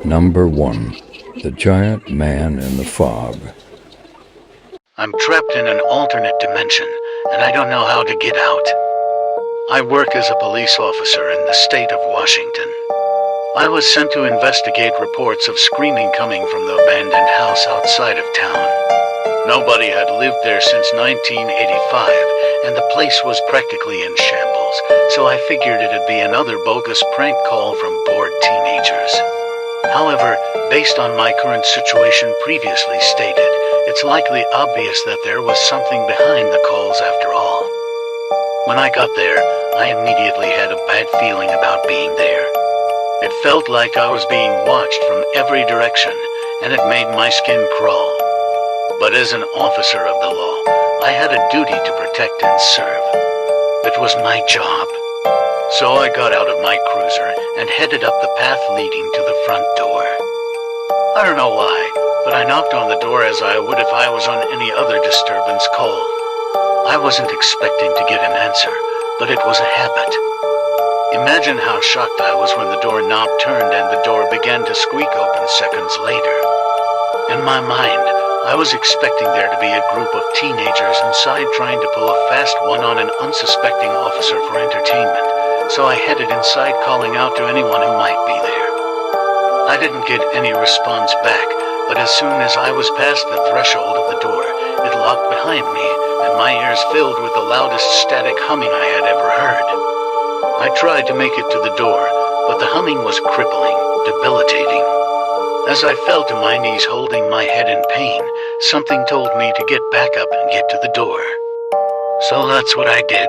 Number 1. The Giant Man in the Fog. I'm trapped in an alternate dimension, and I don't know how to get out. I work as a police officer in the state of Washington. I was sent to investigate reports of screaming coming from the abandoned house outside of town. Nobody had lived there since 1985, and the place was practically in shambles, so I figured it'd be another bogus prank call from bored teenagers. However, based on my current situation previously stated, it's likely obvious that there was something behind the calls after all. When I got there, I immediately had a bad feeling about being there. It felt like I was being watched from every direction, and it made my skin crawl. But as an officer of the law, I had a duty to protect and serve. It was my job. So I got out of my cruiser and headed up the path leading to the front door. I don't know why, but I knocked on the door as I would if I was on any other disturbance call. I wasn't expecting to get an answer, but it was a habit. Imagine how shocked I was when the doorknob turned and the door began to squeak open seconds later. In my mind, I was expecting there to be a group of teenagers inside trying to pull a fast one on an unsuspecting officer for entertainment, so I headed inside calling out to anyone who might be there. I didn't get any response back, but as soon as I was past the threshold of the door, it locked behind me, and my ears filled with the loudest static humming I had ever heard. I tried to make it to the door, but the humming was crippling, debilitating. As I fell to my knees holding my head in pain, something told me to get back up and get to the door. So that's what I did.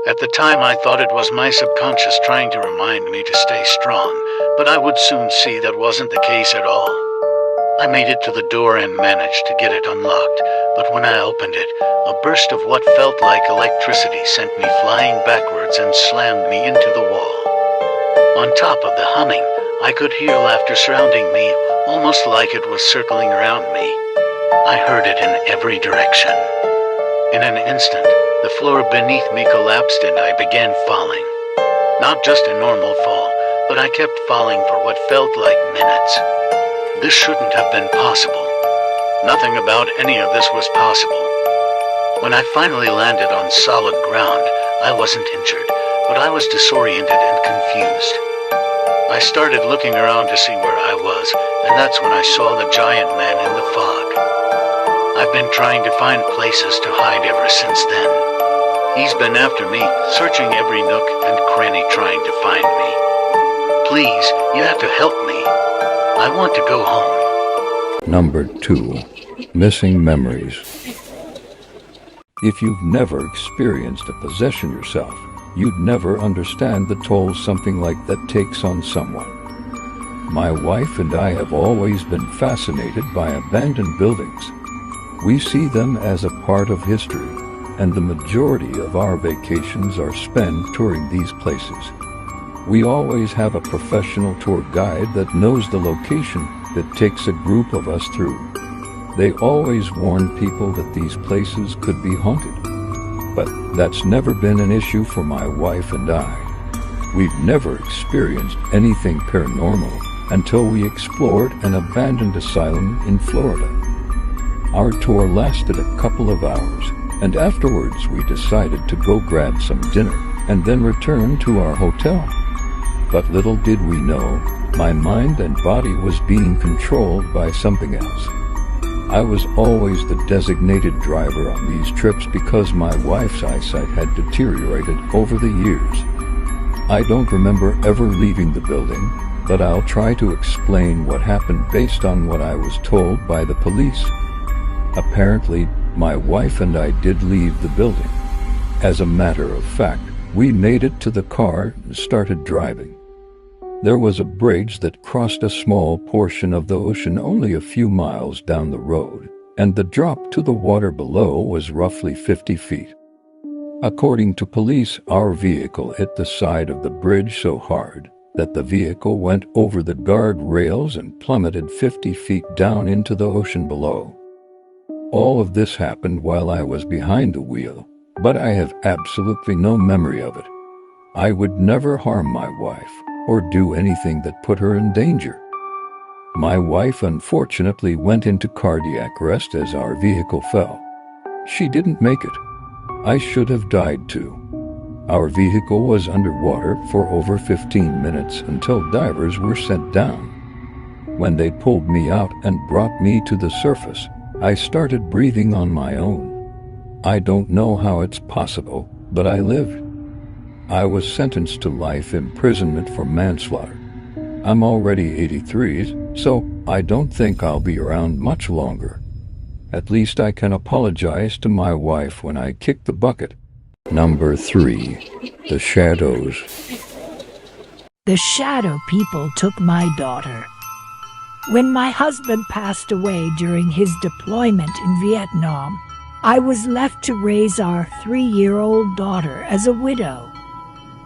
At the time I thought it was my subconscious trying to remind me to stay strong, but I would soon see that wasn't the case at all. I made it to the door and managed to get it unlocked, but when I opened it, a burst of what felt like electricity sent me flying backwards and slammed me into the wall. On top of the humming, I could hear laughter surrounding me, almost like it was circling around me. I heard it in every direction. In an instant, the floor beneath me collapsed and I began falling. Not just a normal fall, but I kept falling for what felt like minutes. This shouldn't have been possible. Nothing about any of this was possible. When I finally landed on solid ground, I wasn't injured, but I was disoriented and confused. I started looking around to see where I was, and that's when I saw the giant man in the fog. I've been trying to find places to hide ever since then. He's been after me, searching every nook and cranny trying to find me. Please, you have to help me. I want to go home. Number 2. Missing memories. If you've never experienced a possession yourself, you'd never understand the toll something like that takes on someone. My wife and I have always been fascinated by abandoned buildings. We see them as a part of history, and the majority of our vacations are spent touring these places. We always have a professional tour guide that knows the location that takes a group of us through. They always warn people that these places could be haunted. But that's never been an issue for my wife and I. We've never experienced anything paranormal until we explored an abandoned asylum in Florida. Our tour lasted a couple of hours, and afterwards we decided to go grab some dinner and then return to our hotel. But little did we know, my mind and body was being controlled by something else. I was always the designated driver on these trips because my wife's eyesight had deteriorated over the years. I don't remember ever leaving the building, but I'll try to explain what happened based on what I was told by the police. Apparently, my wife and I did leave the building. As a matter of fact, we made it to the car and started driving. There was a bridge that crossed a small portion of the ocean only a few miles down the road, and the drop to the water below was roughly 50 feet. According to police, our vehicle hit the side of the bridge so hard that the vehicle went over the guard rails and plummeted 50 feet down into the ocean below. All of this happened while I was behind the wheel, but I have absolutely no memory of it. I would never harm my wife or do anything that put her in danger. My wife unfortunately went into cardiac arrest as our vehicle fell. She didn't make it. I should have died too. Our vehicle was underwater for over 15 minutes until divers were sent down. When they pulled me out and brought me to the surface, I started breathing on my own. I don't know how it's possible, but I lived. I was sentenced to life imprisonment for manslaughter. I'm already 83, so I don't think I'll be around much longer. At least I can apologize to my wife when I kick the bucket. Number 3. The Shadows. The shadow people took my daughter. When my husband passed away during his deployment in Vietnam, I was left to raise our 3-year-old daughter as a widow.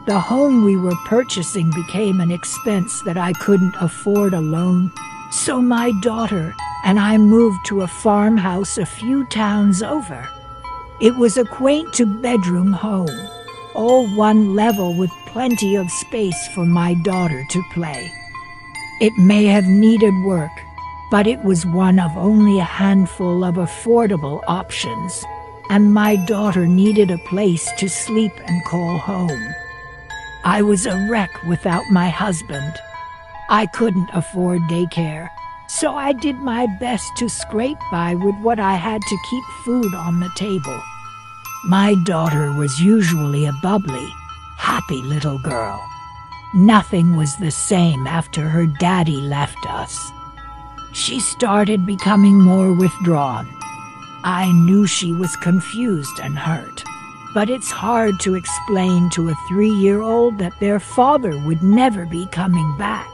The home we were purchasing became an expense that I couldn't afford alone, so my daughter and I moved to a farmhouse a few towns over. It was a quaint two-bedroom home, all one level with plenty of space for my daughter to play. It may have needed work, but it was one of only a handful of affordable options, and my daughter needed a place to sleep and call home. I was a wreck without my husband. I couldn't afford daycare, so I did my best to scrape by with what I had to keep food on the table. My daughter was usually a bubbly, happy little girl. Nothing was the same after her daddy left us. She started becoming more withdrawn. I knew she was confused and hurt, but it's hard to explain to a 3-year-old that their father would never be coming back.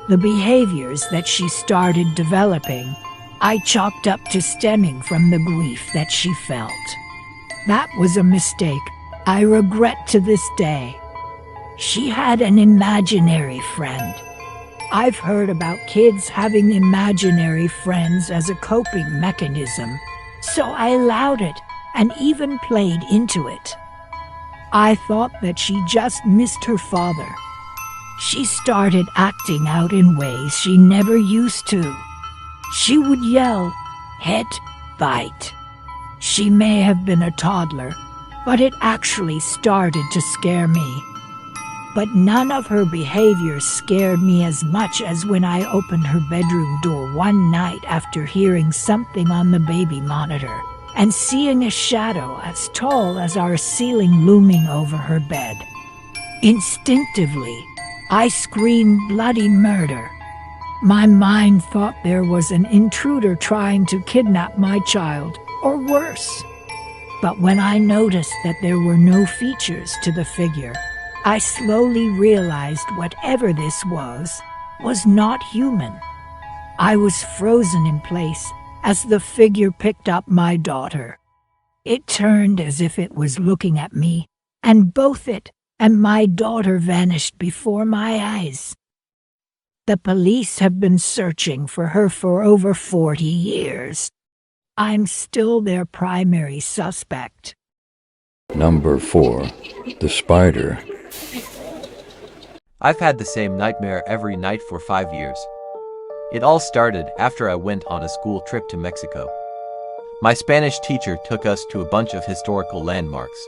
The behaviors that she started developing, I chalked up to stemming from the grief that she felt. That was a mistake I regret to this day. She had an imaginary friend. I've heard about kids having imaginary friends as a coping mechanism, so I allowed it and even played into it. I thought that she just missed her father. She started acting out in ways she never used to. She would yell, hit, bite. She may have been a toddler, but it actually started to scare me. But none of her behaviors scared me as much as when I opened her bedroom door one night after hearing something on the baby monitor and seeing a shadow as tall as our ceiling looming over her bed. Instinctively, I screamed bloody murder. My mind thought there was an intruder trying to kidnap my child, or worse. But when I noticed that there were no features to the figure, I slowly realized whatever this was not human. I was frozen in place as the figure picked up my daughter. It turned as if it was looking at me, and both it and my daughter vanished before my eyes. The police have been searching for her for over 40 years. I'm still their primary suspect. Number 4. The Spider. I've had the same nightmare every night for 5 years. It all started after I went on a school trip to Mexico. My Spanish teacher took us to a bunch of historical landmarks.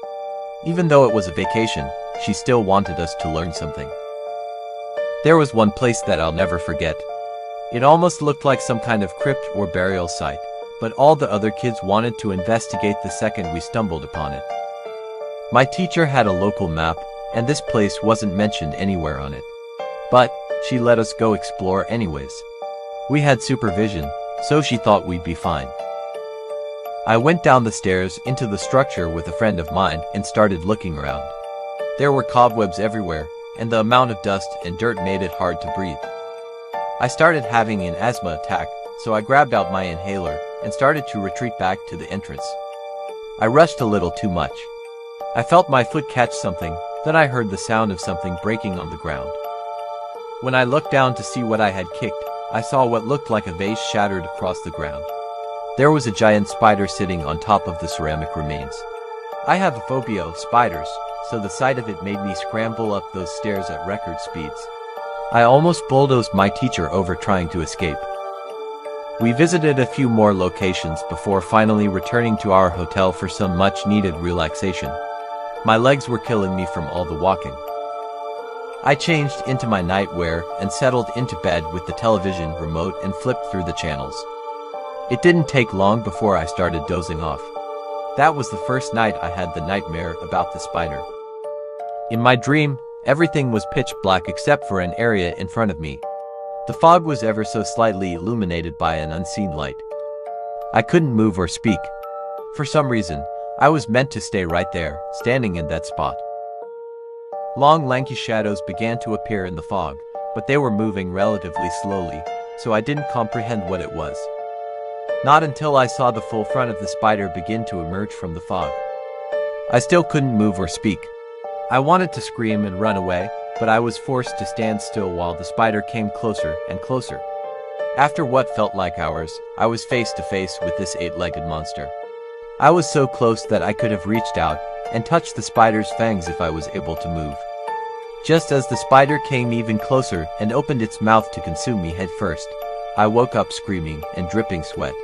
Even though it was a vacation, she still wanted us to learn something. There was one place that I'll never forget. It almost looked like some kind of crypt or burial site, but all the other kids wanted to investigate the second we stumbled upon it. My teacher had a local map, and this place wasn't mentioned anywhere on it. But she let us go explore anyways. We had supervision, so she thought we'd be fine. I went down the stairs into the structure with a friend of mine and started looking around. There were cobwebs everywhere, and the amount of dust and dirt made it hard to breathe. I started having an asthma attack, so I grabbed out my inhaler and started to retreat back to the entrance. I rushed a little too much. I felt my foot catch something, then I heard the sound of something breaking on the ground. When I looked down to see what I had kicked, I saw what looked like a vase shattered across the ground. There was a giant spider sitting on top of the ceramic remains. I have a phobia of spiders, so the sight of it made me scramble up those stairs at record speeds. I almost bulldozed my teacher over trying to escape. We visited a few more locations before finally returning to our hotel for some much-needed relaxation. My legs were killing me from all the walking. I changed into my nightwear and settled into bed with the television remote and flipped through the channels. It didn't take long before I started dozing off. That was the first night I had the nightmare about the spider. In my dream, everything was pitch black except for an area in front of me. The fog was ever so slightly illuminated by an unseen light. I couldn't move or speak. For some reason, I was meant to stay right there, standing in that spot. Long lanky shadows began to appear in the fog, but they were moving relatively slowly, so I didn't comprehend what it was. Not until I saw the full front of the spider begin to emerge from the fog. I still couldn't move or speak. I wanted to scream and run away, but I was forced to stand still while the spider came closer and closer. After what felt like hours, I was face to face with this 8-legged monster. I was so close that I could have reached out and touched the spider's fangs if I was able to move. Just as the spider came even closer and opened its mouth to consume me head first, I woke up screaming and dripping sweat.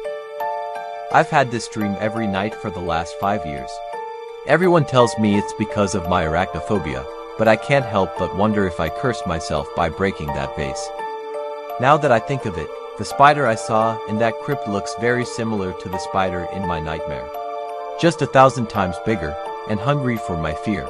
I've had this dream every night for the last 5 years. Everyone tells me it's because of my arachnophobia, but I can't help but wonder if I cursed myself by breaking that vase. Now that I think of it, the spider I saw in that crypt looks very similar to the spider in my nightmare. Just 1,000 times bigger and hungry for my fear.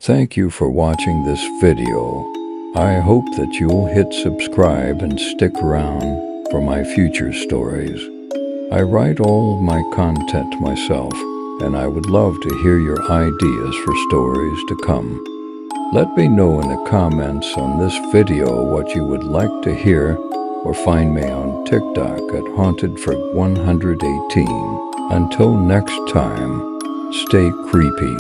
Thank you for watching this video. I hope that you'll hit subscribe and stick around for my future stories. I write all of my content myself, and I would love to hear your ideas for stories to come. Let me know in the comments on this video what you would like to hear, or find me on TikTok at HauntedFreak118. Until next time, stay creepy.